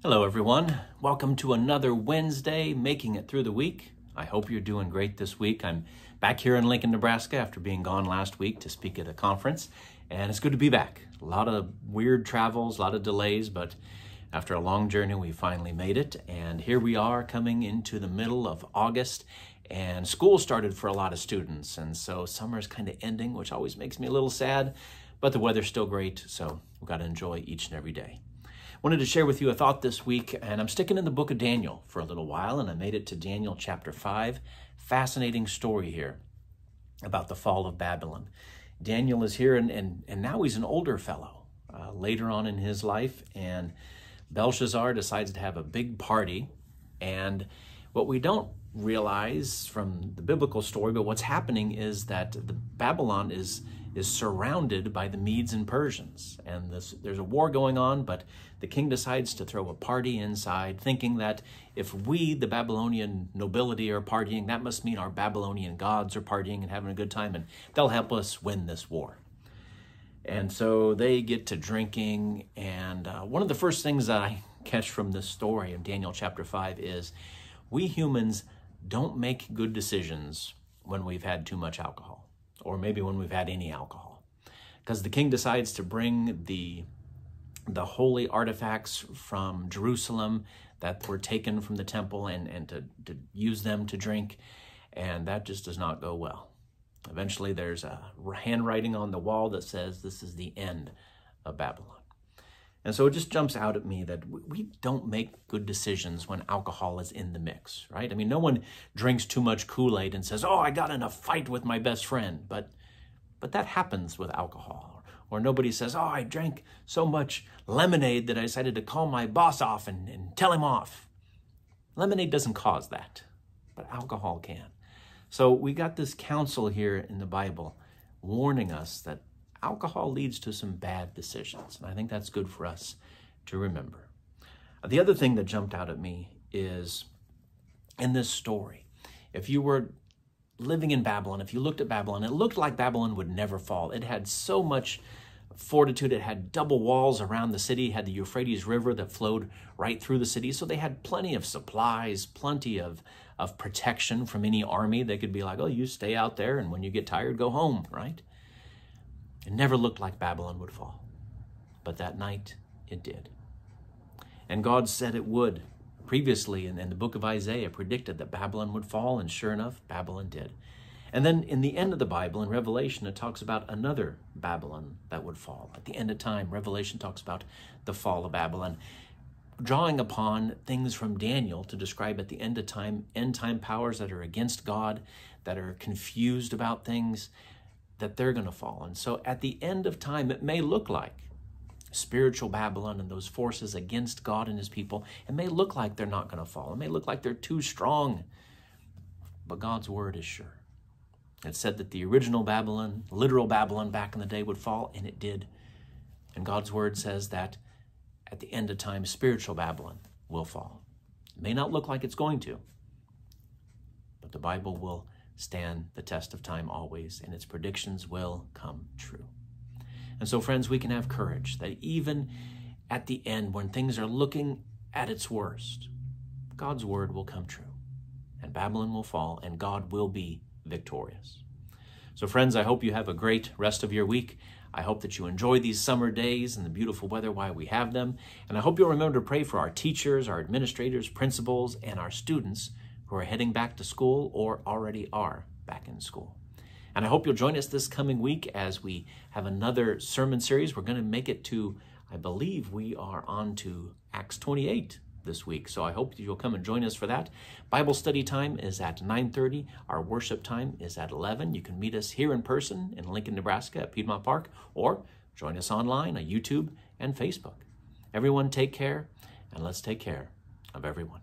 Hello everyone, welcome to another Wednesday, making it through the week. I hope you're doing great this week. I'm back here in Lincoln, Nebraska after being gone last week to speak at a conference, and it's good to be back. A lot of weird travels, a lot of delays, but after a long journey we finally made it, and here we are coming into the middle of August, and school started for a lot of students, and so summer's kind of ending, which always makes me a little sad, but the weather's still great, so we've got to enjoy each and every day. Wanted to share with you a thought this week, and I'm sticking in the book of Daniel for a little while, and I made it to Daniel chapter 5. Fascinating story here about the fall of Babylon. Daniel is here, and now he's an older fellow later on in his life, and Belshazzar decides to have a big party, and what we don't realize from the biblical story, but what's happening is that the Babylon is surrounded by the Medes and Persians, and there's a war going on, but the king decides to throw a party inside, thinking that if we, the Babylonian nobility, are partying, that must mean our Babylonian gods are partying and having a good time, and they'll help us win this war. And so they get to drinking, and one of the first things that I catch from this story in Daniel chapter 5 is we humans don't make good decisions when we've had too much alcohol, or maybe when we've had any alcohol, because the king decides to bring the holy artifacts from Jerusalem that were taken from the temple and to use them to drink, and that just does not go well. Eventually there's a handwriting on the wall that says this is the end of Babylon. And so it just jumps out at me that we don't make good decisions when alcohol is in the mix, right? I mean, no one drinks too much Kool-Aid and says, oh, I got in a fight with my best friend. But that happens with alcohol. Or nobody says, oh, I drank so much lemonade that I decided to call my boss off and tell him off. Lemonade doesn't cause that, but alcohol can. So we got this counsel here in the Bible warning us that alcohol leads to some bad decisions, and I think that's good for us to remember. The other thing that jumped out at me is in this story, if you were living in Babylon, if you looked at Babylon, it looked like Babylon would never fall. It had so much fortitude. It had double walls around the city, it had the Euphrates River that flowed right through the city, so they had plenty of supplies, plenty of protection from any army. They could be like, oh, you stay out there, and when you get tired, go home, right? It never looked like Babylon would fall, but that night it did. And God said it would. Previously in the book of Isaiah predicted that Babylon would fall, and sure enough, Babylon did. And then in the end of the Bible, in Revelation, it talks about another Babylon that would fall. At the end of time, Revelation talks about the fall of Babylon, drawing upon things from Daniel to describe at the end of time, end time powers that are against God, that are confused about things, that they're going to fall. And so at the end of time, it may look like spiritual Babylon and those forces against God and his people, it may look like they're not going to fall. It may look like they're too strong, but God's word is sure. It said that the original Babylon, literal Babylon back in the day would fall, and it did. And God's word says that at the end of time, spiritual Babylon will fall. It may not look like it's going to, but the Bible will stand the test of time always, and its predictions will come true. And so, friends, we can have courage that even at the end, when things are looking at its worst, God's word will come true, and Babylon will fall, and God will be victorious. So, friends, I hope you have a great rest of your week. I hope that you enjoy these summer days and the beautiful weather while we have them, and I hope you'll remember to pray for our teachers, our administrators, principals, and our students who are heading back to school or already are back in school. And I hope you'll join us this coming week as we have another sermon series. We're going to make it to, I believe we are on to Acts 28 this week. So I hope you'll come and join us for that. Bible study time is at 9:30. Our worship time is at 11. You can meet us here in person in Lincoln, Nebraska at Piedmont Park, or join us online on YouTube and Facebook. Everyone take care, and let's take care of everyone.